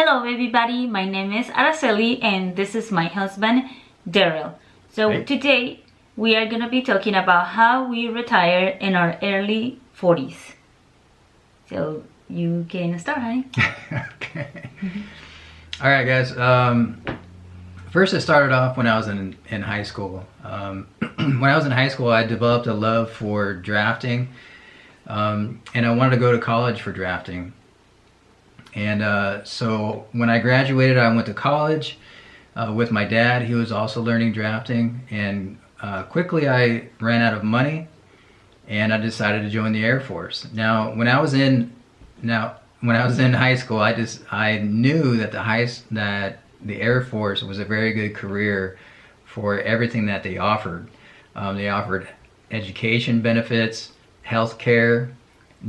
Hello everybody, my name is Araceli and this is my husband Daryl. So Hey. Today we are going to be talking about how we retire in our early 40s. So you can start, honey. Okay. All right, guys. First, it started off when I was in high school. When I was in high school, I developed a love for drafting, and I wanted to go to college for drafting. And so when I graduated, I went to college with my dad. He was also learning drafting, and quickly I ran out of money, and I decided to join the Air Force. Now, when I was in high school, I knew that the Air Force was a very good career for everything that they offered. They offered education benefits, health care,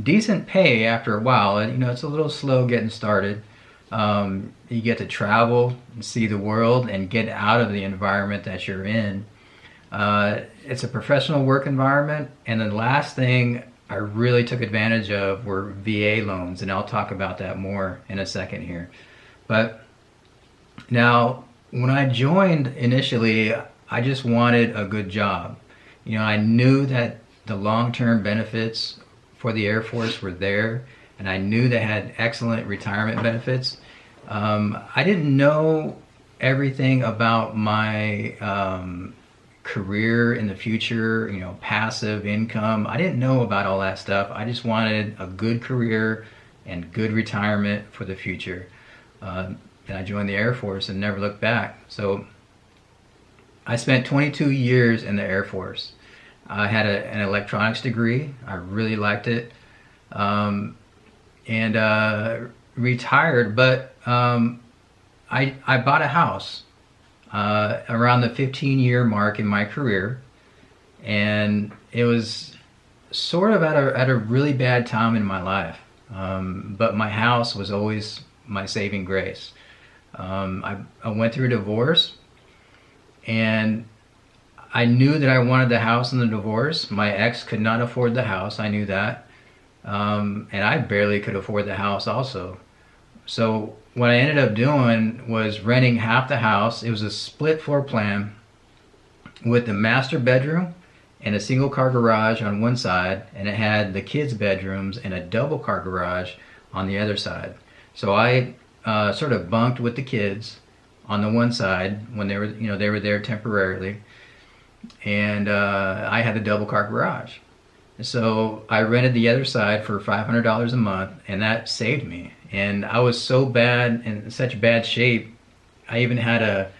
decent pay after a while. You know, it's a little slow getting started. You get to travel and see the world and get out of the environment that you're in. It's a professional work environment. And the last thing I really took advantage of were VA loans, and I'll talk about that more in a second here. But now, when I joined initially, I just wanted a good job. You know, I knew that the long-term benefits for the Air Force were there, and I knew they had excellent retirement benefits. I didn't know everything about my career in the future, you know, passive income. I didn't know about all that stuff. I just wanted a good career and good retirement for the future. And I joined the Air Force and never looked back. So I spent 22 years in the Air Force. I had an electronics degree. I really liked it. And retired, but I bought a house around the 15-year mark in my career, and it was sort of at a really bad time in my life. But my house was always my saving grace. I went through a divorce, and I knew that I wanted the house in the divorce. My ex could not afford the house. I knew that. And I barely could afford the house also. So what I ended up doing was renting half the house. It was a split floor plan with the master bedroom and a single car garage on one side, and it had the kids' bedrooms and a double car garage on the other side. So I sort of bunked with the kids on the one side when they were there temporarily, and I had the double car garage. So I rented the other side for $500 a month, and that saved me. And I was so bad, in such bad shape, I even had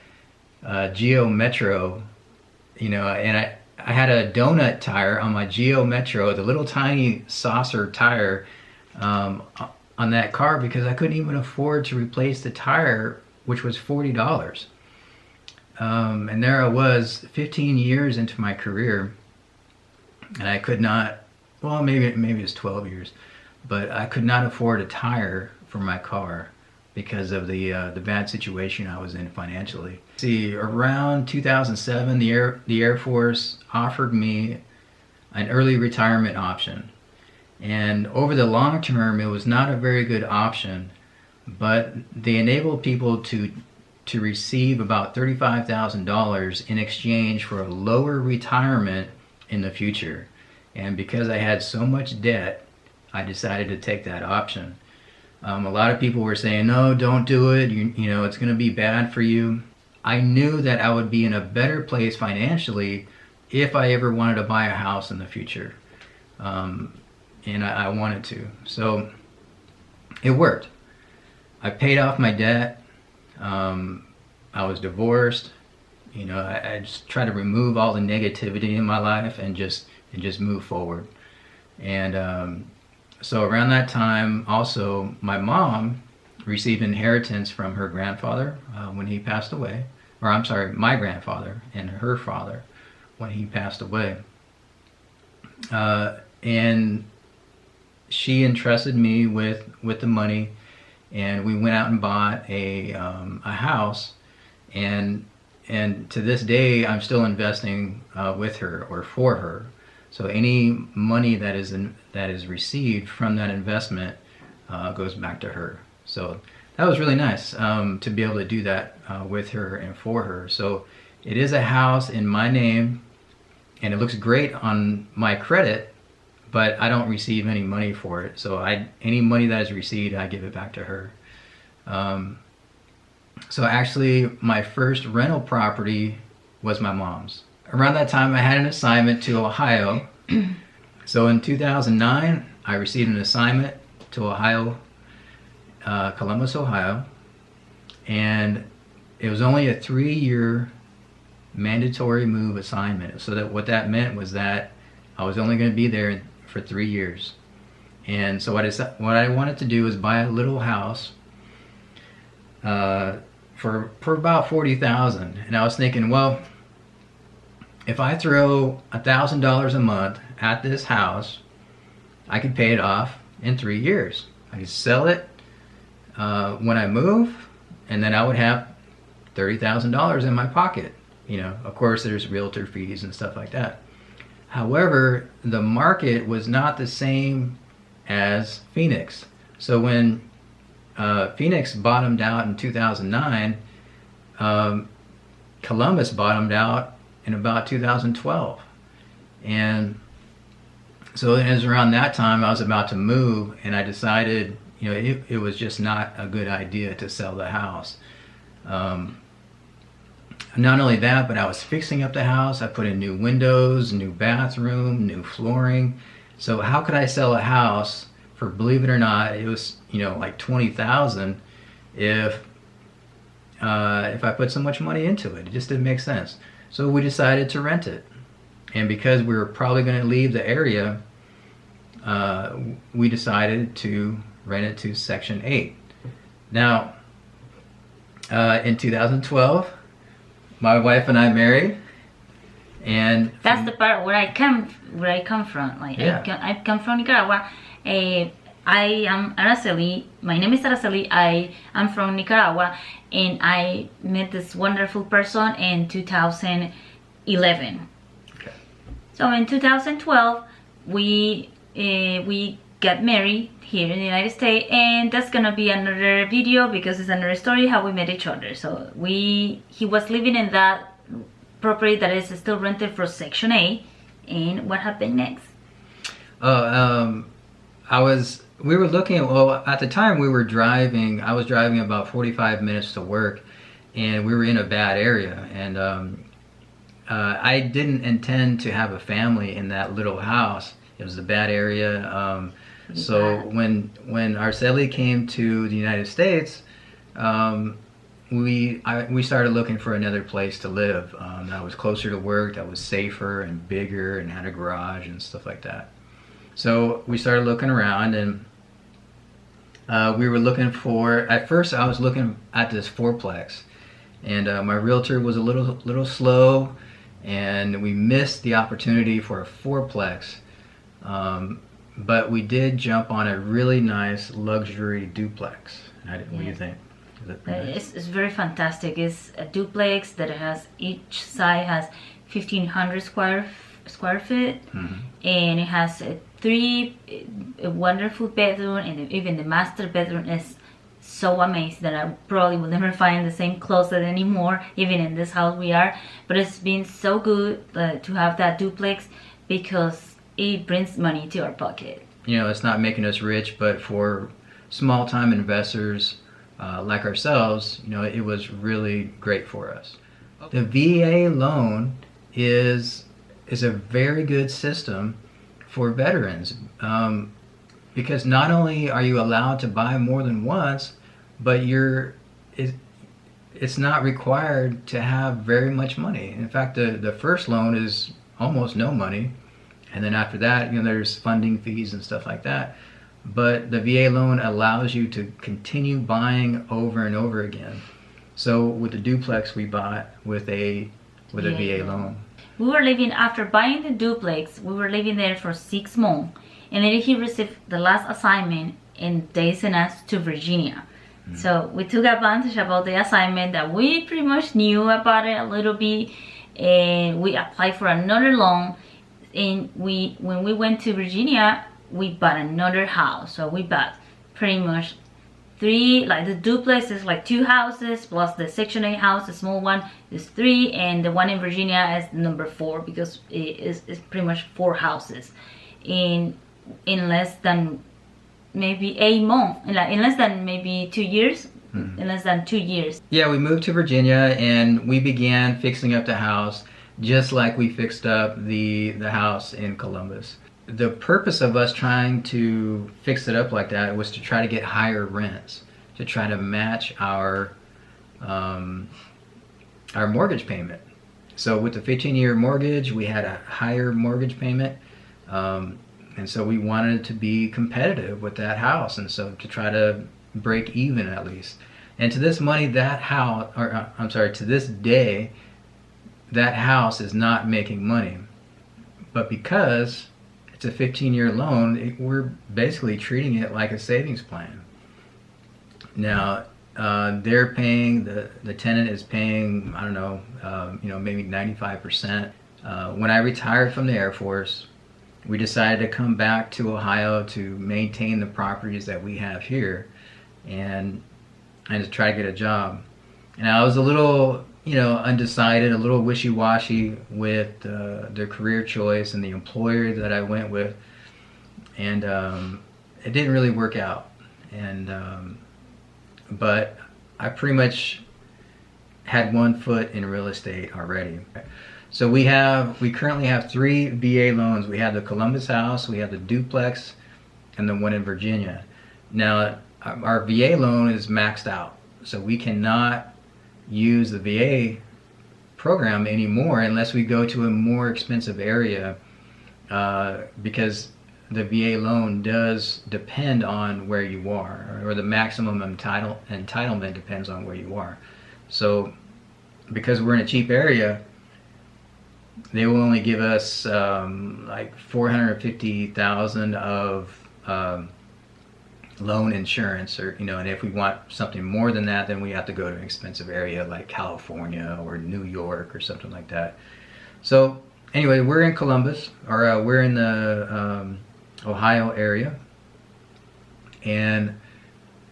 a Geo Metro, you know, and I had a donut tire on my Geo Metro, the little tiny saucer tire on that car, because I couldn't even afford to replace the tire, which was $40. And there I was 15 years into my career, and I could not, well, maybe it was 12 years, but I could not afford a tire for my car because of the bad situation I was in financially. See, around 2007, the Air Force offered me an early retirement option. And over the long term, it was not a very good option, but they enabled people to receive about $35,000 in exchange for a lower retirement in the future. And because I had so much debt, I decided to take that option. A lot of people were saying, no, don't do it. You know, it's going to be bad for you. I knew that I would be in a better place financially if I ever wanted to buy a house in the future. And I wanted to. So it worked. I paid off my debt. I was divorced. You know, I just tried to remove all the negativity in my life and just move forward. And so around that time, also, my mom received inheritance from her grandfather when he passed away. Or I'm sorry, my grandfather and her father when he passed away. And she entrusted me with the money, and we went out and bought a house. And to this day, I'm still investing with her or for her. So any money that is received from that investment goes back to her. So that was really nice to be able to do that with her and for her. So it is a house in my name, and it looks great on my credit, but I don't receive any money for it. So any money that is received, I give it back to her. So actually, my first rental property was my mom's. Around that time, I had an assignment to Ohio. So in 2009, I received an assignment to Ohio, Columbus, Ohio, and it was only a 3-year mandatory move assignment. So that what that meant was that I was only going to be there for 3 years. And so what I wanted to do was buy a little house for about $40,000. And I was thinking, well, if I throw $1,000 a month at this house, I could pay it off in 3 years. I could sell it when I move, and then I would have $30,000 in my pocket. You know, of course, there's realtor fees and stuff like that. However, the market was not the same as Phoenix. So when Phoenix bottomed out in 2009, Columbus bottomed out in about 2012. And so it was around that time I was about to move, and I decided, you know, it was just not a good idea to sell the house. Not only that, but I was fixing up the house. I put in new windows, new bathroom, new flooring. So how could I sell a house for, believe it or not, it was, you know, like $20,000 if I put so much money into it? It just didn't make sense. So we decided to rent it. And because we were probably going to leave the area, we decided to rent it to Section 8. Now, in 2012, my wife and I married, and that's the part where I come from. Like, yeah. I come from Nicaragua. I am Araceli. My name is Araceli. I am from Nicaragua, and I met this wonderful person in 2011. Okay. So in 2012, we got married here in the United States, and that's gonna be another video because it's another story how we met each other. So he was living in that property that is still rented for Section 8, and what happened next? We were looking at, well, at the time we were driving, I was driving about 45 minutes to work, and we were in a bad area, and I didn't intend to have a family in that little house. It was a bad area. So when Araceli came to the United States, we started looking for another place to live that was closer to work, that was safer and bigger and had a garage and stuff like that. So we started looking around, and we were looking for, at first I was looking at this fourplex, and my realtor was a little slow, and we missed the opportunity for a fourplex. But we did jump on a really nice luxury duplex. What do you think? Is it pretty nice? It's very fantastic. It's a duplex that has, each side has 1,500 square feet, and it has a wonderful bedroom, and even the master bedroom is so amazing that I probably will never find the same closet anymore, even in this house we are. But it's been so good to have that duplex because it brings money to our pocket. You know, it's not making us rich, but for small time investors like ourselves, you know, it was really great for us. The VA loan is a very good system for veterans, because not only are you allowed to buy more than once, but it's not required to have very much money. In fact, the first loan is almost no money, and then after that, you know, there's funding fees and stuff like that. But the VA loan allows you to continue buying over and over again. So with the duplex we bought with a VA loan. We were living, after buying the duplex, we were living there for 6 months, and then he received the last assignment, and they sent us to Virginia. So we took advantage about the assignment that we pretty much knew about it a little bit, and we applied for another loan. And when we went to Virginia, we bought another house. So we bought pretty much three, like the duplex is like 2 houses plus the Section 8 house, the small one is 3, and the one in Virginia is number 4 because it's pretty much 4 houses in less than maybe 8 months, like in less than maybe 2 years. In less than 2 years. Yeah, we moved to Virginia and we began fixing up the house just like we fixed up the house in Columbus. The purpose of us trying to fix it up like that was to try to get higher rents, to try to match our mortgage payment. So with the 15-year mortgage, we had a higher mortgage payment, and so we wanted to be competitive with that house, and so to try to break even at least. And to this money, that house, or I'm sorry, to this day, that house is not making money. But because it's a 15-year loan, we're basically treating it like a savings plan. Now, they're paying, the tenant is paying, I don't know, maybe 95%. When I retired from the Air Force, we decided to come back to Ohio to maintain the properties that we have here and to try to get a job. And I was a little, undecided, a little wishy-washy with the career choice and the employer that I went with, and it didn't really work out. And but I pretty much had one foot in real estate already. So we currently have 3 VA loans. We have the Columbus house, we have the duplex, and the one in Virginia. Now, our VA loan is maxed out, so we cannot use the VA program anymore unless we go to a more expensive area, because the VA loan does depend on where you are, or the maximum entitlement depends on where you are. So because we're in a cheap area, they will only give us like $450,000 of loan insurance, or and if we want something more than that, then we have to go to an expensive area like California or New York or something like that. So anyway, we're in Columbus, or we're in the Ohio area, and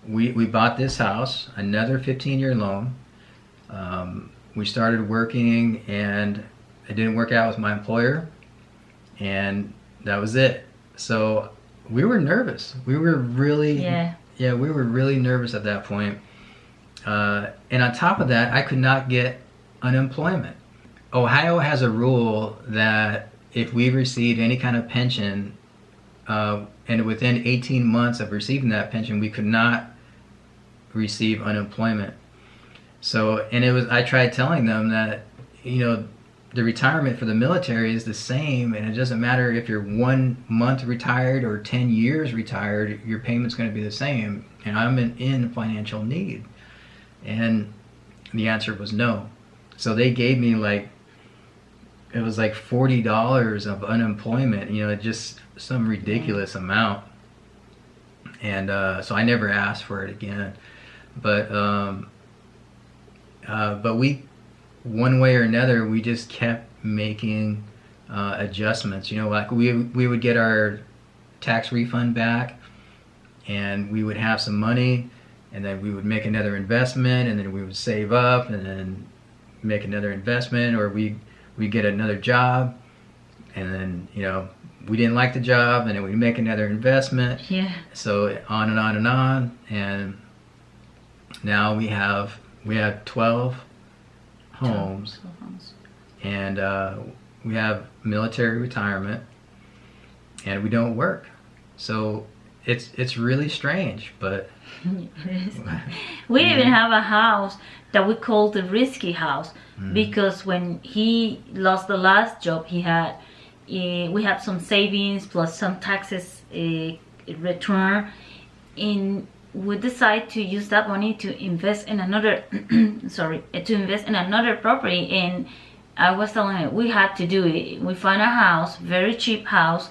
we bought this house, another 15-year loan. We started working, and it didn't work out with my employer, and that was it. So we were nervous. We were really, we were really nervous at that point. And on top of that, I could not get unemployment. Ohio has a rule that if we receive any kind of pension, and within 18 months of receiving that pension, we could not receive unemployment. So, and I tried telling them that, the retirement for the military is the same, and it doesn't matter if you're 1 month retired or 10 years retired, your payment's going to be the same, and I'm in financial need. And the answer was no. So they gave me it was like $40 of unemployment, just some ridiculous amount. And so I never asked for it again. But we, one way or another, we just kept making adjustments. We would get our tax refund back, and we would have some money, and then we would make another investment, and then we would save up and then make another investment, or we'd get another job, and then we didn't like the job, and then we'd make another investment. So on and on and on, and now we have 12 homes, and we have military retirement, and we don't work. So it's really strange, but we even have a house that we call the risky house, because when he lost the last job he had, we had some savings plus some taxes return, and we decided to use that money to invest in another property. And I was telling him we had to do it. We found a house, very cheap house,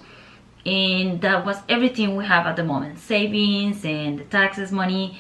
and that was everything we have at the moment, savings and the taxes money,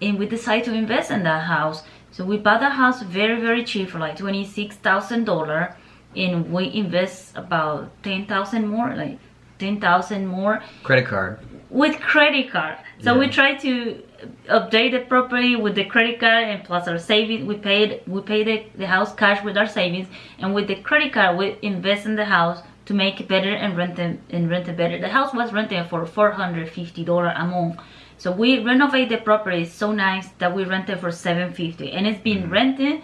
and we decided to invest in that house. So we bought the house very, very cheap for like $26,000, and we invest about $10,000 more, like $10,000 more credit card. with credit card. So we try to update the property with the credit card, and plus our savings. We paid the house cash with our savings, and with the credit card we invest in the house to make it better and rent it better. The house was rented for $450 a month. So we renovate the property. It's so nice that we rented for $750, and it's been rented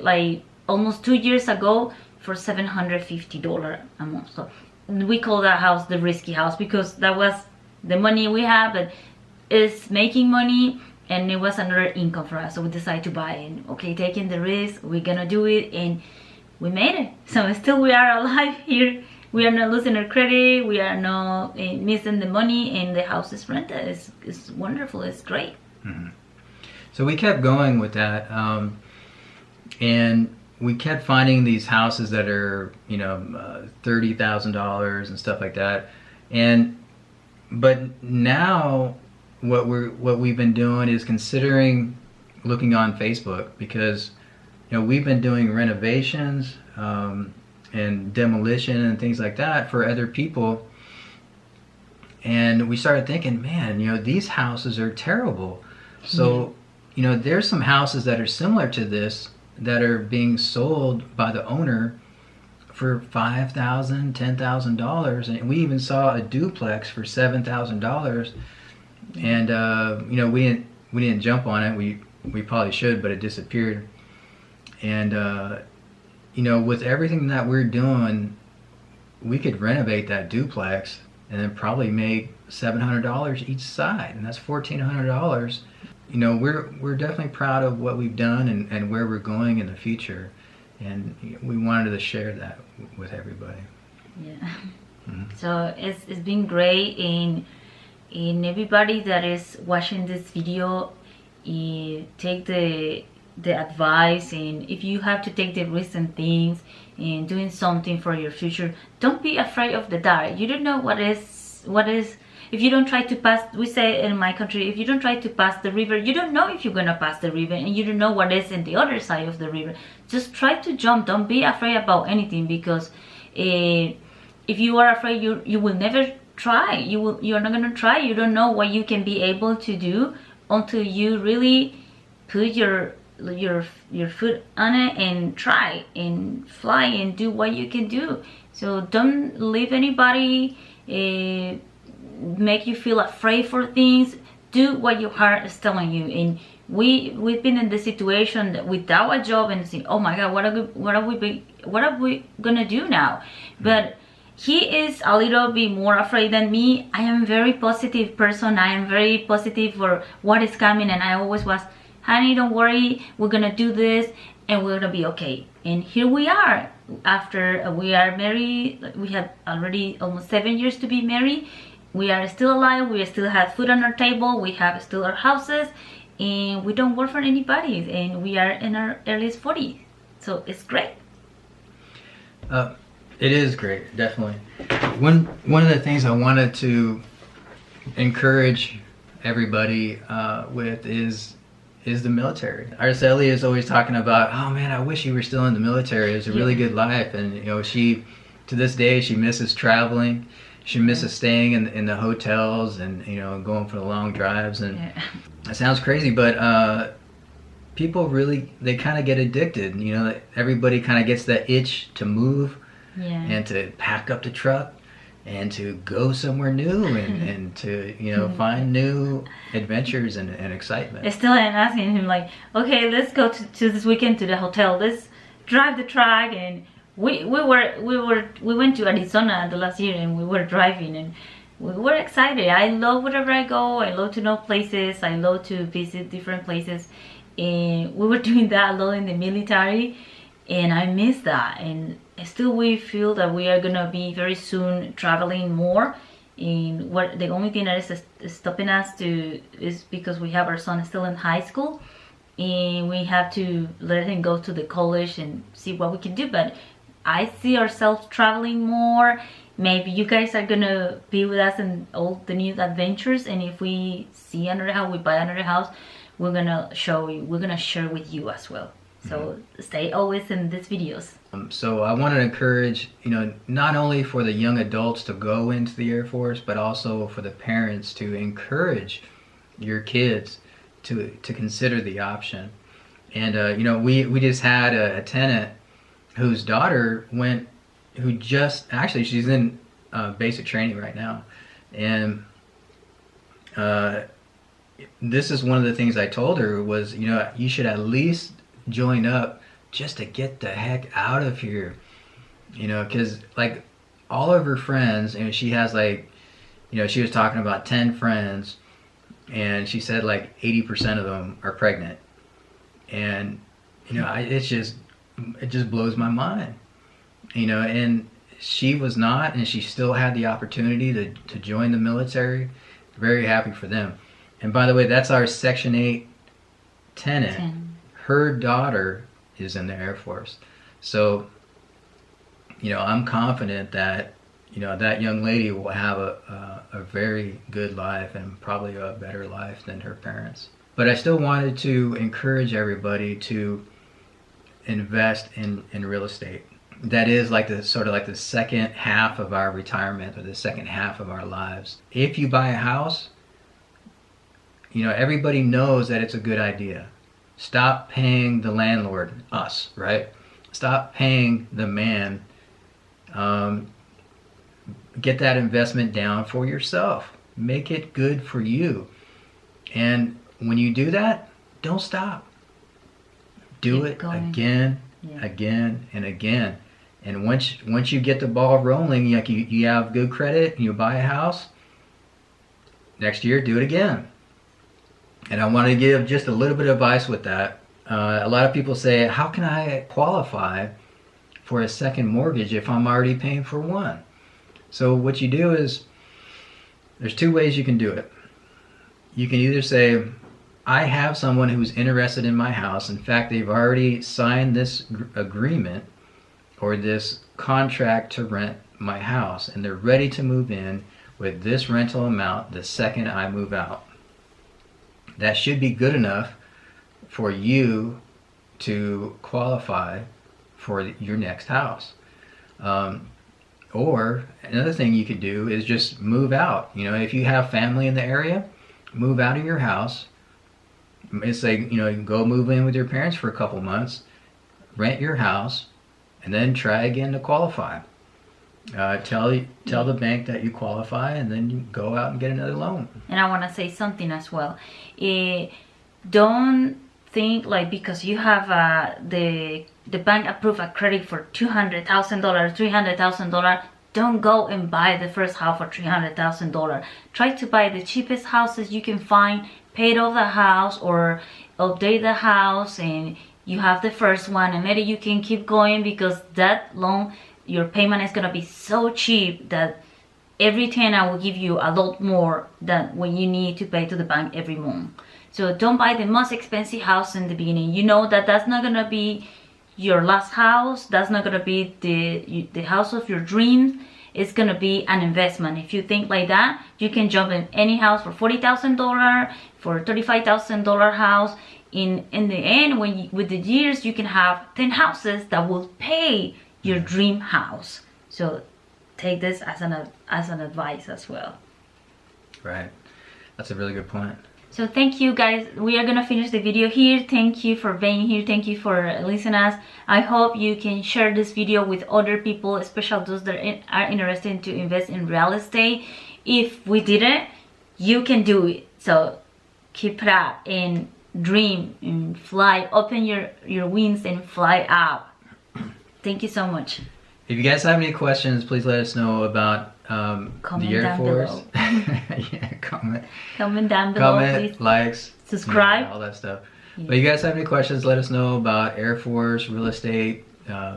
like almost 2 years ago for $750 a month. So we call that house the risky house, because that was the money we have, but it's making money, and it was another income for us. So we decided to buy it. Okay, taking the risk, we're gonna do it, and we made it. So still we are alive here. We are not losing our credit. We are not missing the money, and the house is rented. It's wonderful. It's great. Mm-hmm. So we kept going with that, and we kept finding these houses that are, you know, $30,000 and stuff like that. But now what we've been doing is considering looking on Facebook, because, you know, we've been doing renovations and demolition and things like that for other people, and we started thinking, man, you know, these houses are terrible. So, you know, there's some houses that are similar to this that are being sold by the owner for $5,000, $10,000, and we even saw a duplex for $7,000. And you know, we didn't jump on it. We probably should, but it disappeared. And you know, with everything that we're doing, we could renovate that duplex and then probably make $700 each side, and that's $1,400. You know, we're definitely proud of what we've done and where we're going in the future, and we wanted to share that with everybody. Yeah. Mm-hmm. So it's been great, and everybody that is watching this video, take the advice, and if you have to take the recent things and doing something for your future, don't be afraid of the dark. You don't know what is. If you don't try to pass, we say in my country, if you don't try to pass the river, you don't know if you're gonna pass the river, and you don't know what is in the other side of the river. Just try to jump. Don't be afraid about anything, because if you are afraid, you will never try. You're not gonna try. You don't know what you can be able to do until you really put your foot on it and try and fly and do what you can do. So don't leave anybody make you feel afraid for things. Do what your heart is telling you. And we've been in this situation that without a job and saying, oh my God, what are we gonna do now? But he is a little bit more afraid than me. I am a very positive person. I am very positive for what is coming, and I always was, honey, don't worry, we're gonna do this and we're gonna be okay. And here we are. After we are married, we have already almost 7 years to be married. We are still alive. We still have food on our table. We have still our houses, and we don't work for anybody. And we are in our earliest 40s, so it's great. It is great, definitely. One of the things I wanted to encourage everybody with is the military. Araceli is always talking about, oh man, I wish you were still in the military. It was a really good life, and you know, she to this day she misses traveling. She misses staying in the hotels, and you know, going for the long drives. And it sounds crazy, but people really, they kind of get addicted. You know, everybody kind of gets that itch to move and to pack up the truck and to go somewhere new and to, you know, find new adventures and excitement. I still am asking him, like, okay, let's go to this weekend to the hotel. Let's drive the truck. And we went to Arizona the last year, and we were driving, and we were excited. I love wherever I go. I love to know places. I love to visit different places, and we were doing that a lot in the military, and I miss that. And still we feel that we are gonna be very soon traveling more. And what the only thing that is stopping us is because we have our son still in high school, and we have to let him go to the college and see what we can do. But I see ourselves traveling more. Maybe you guys are gonna be with us in all the new adventures, and if we see another house, we buy another house, we're gonna show you, we're gonna share with you as well. So stay always in these videos. So I want to encourage, you know, not only for the young adults to go into the Air Force, but also for the parents to encourage your kids to consider the option. And you know, we just had a tenant whose daughter went, who just actually she's in basic training right now, and this is one of the things I told her was, you know, you should at least join up just to get the heck out of here, you know, because like all of her friends, and she has like, you know, she was talking about 10 friends, and she said like 80% of them are pregnant. And, you know, it just blows my mind, you know, and she was not, and she still had the opportunity to join the military. Very happy for them. And by the way, that's our Section 8 tenant. 10. Her daughter is in the Air Force. So, you know, I'm confident that, you know, that young lady will have a very good life, and probably a better life than her parents. But I still wanted to encourage everybody to invest in real estate. That is like the sort of like the second half of our retirement, or the second half of our lives. If you buy a house, you know, everybody knows that it's a good idea. Stop paying the landlord, us, right? Stop paying the man. Get that investment down for yourself. Make it good for you. And when you do that, don't stop. Do Keep it going. again, again, and again. And once you get the ball rolling, like you have good credit and you buy a house, next year do it again. And I want to give just a little bit of advice with that. A lot of people say, how can I qualify for a second mortgage if I'm already paying for one? So what you do is, there's two ways you can do it. You can either say, I have someone who's interested in my house. In fact, they've already signed this agreement or this contract to rent my house, and they're ready to move in with this rental amount the second I move out. That should be good enough for you to qualify for your next house. Or another thing you could do is just move out. You know, if you have family in the area, move out of your house. It's like, you know, you can go move in with your parents for a couple months, rent your house, and then try again to qualify. Tell the bank that you qualify, and then you go out and get another loan. And I want to say something as well. Don't think like because you have the bank approved a credit for $200,000, $300,000, don't go and buy the first house for $300,000. Try to buy the cheapest houses you can find, pay off the house or update the house, and you have the first one, and later you can keep going, because that loan, your payment is gonna be so cheap that every tenant will give you a lot more than what you need to pay to the bank every month. So don't buy the most expensive house in the beginning. You know that that's not gonna be your last house. That's not gonna be the house of your dreams. It's gonna be an investment. If you think like that, you can jump in any house for $40,000, for $35,000 house. In the end, with the years, you can have 10 houses that will pay your dream house. So take this as an advice as well. Right. That's a really good point. So thank you guys. We are gonna finish the video here. Thank you for being here. Thank you for listening us. I hope you can share this video with other people, especially those that are interested to invest in real estate. If we did it, you can do it. So keep it up and dream and fly. Open your wings and fly up. Thank you so much. If you guys have any questions, please let us know about the Air Force. Yeah, Comment down below, comment, please. likes, Subscribe. all that stuff. Yeah. But you guys have any questions, let us know about Air Force, real estate,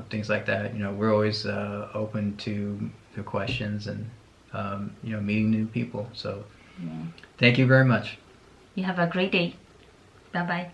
things like that. You know, we're always open to the questions and you know, meeting new people. So thank you very much. You have a great day. Bye bye.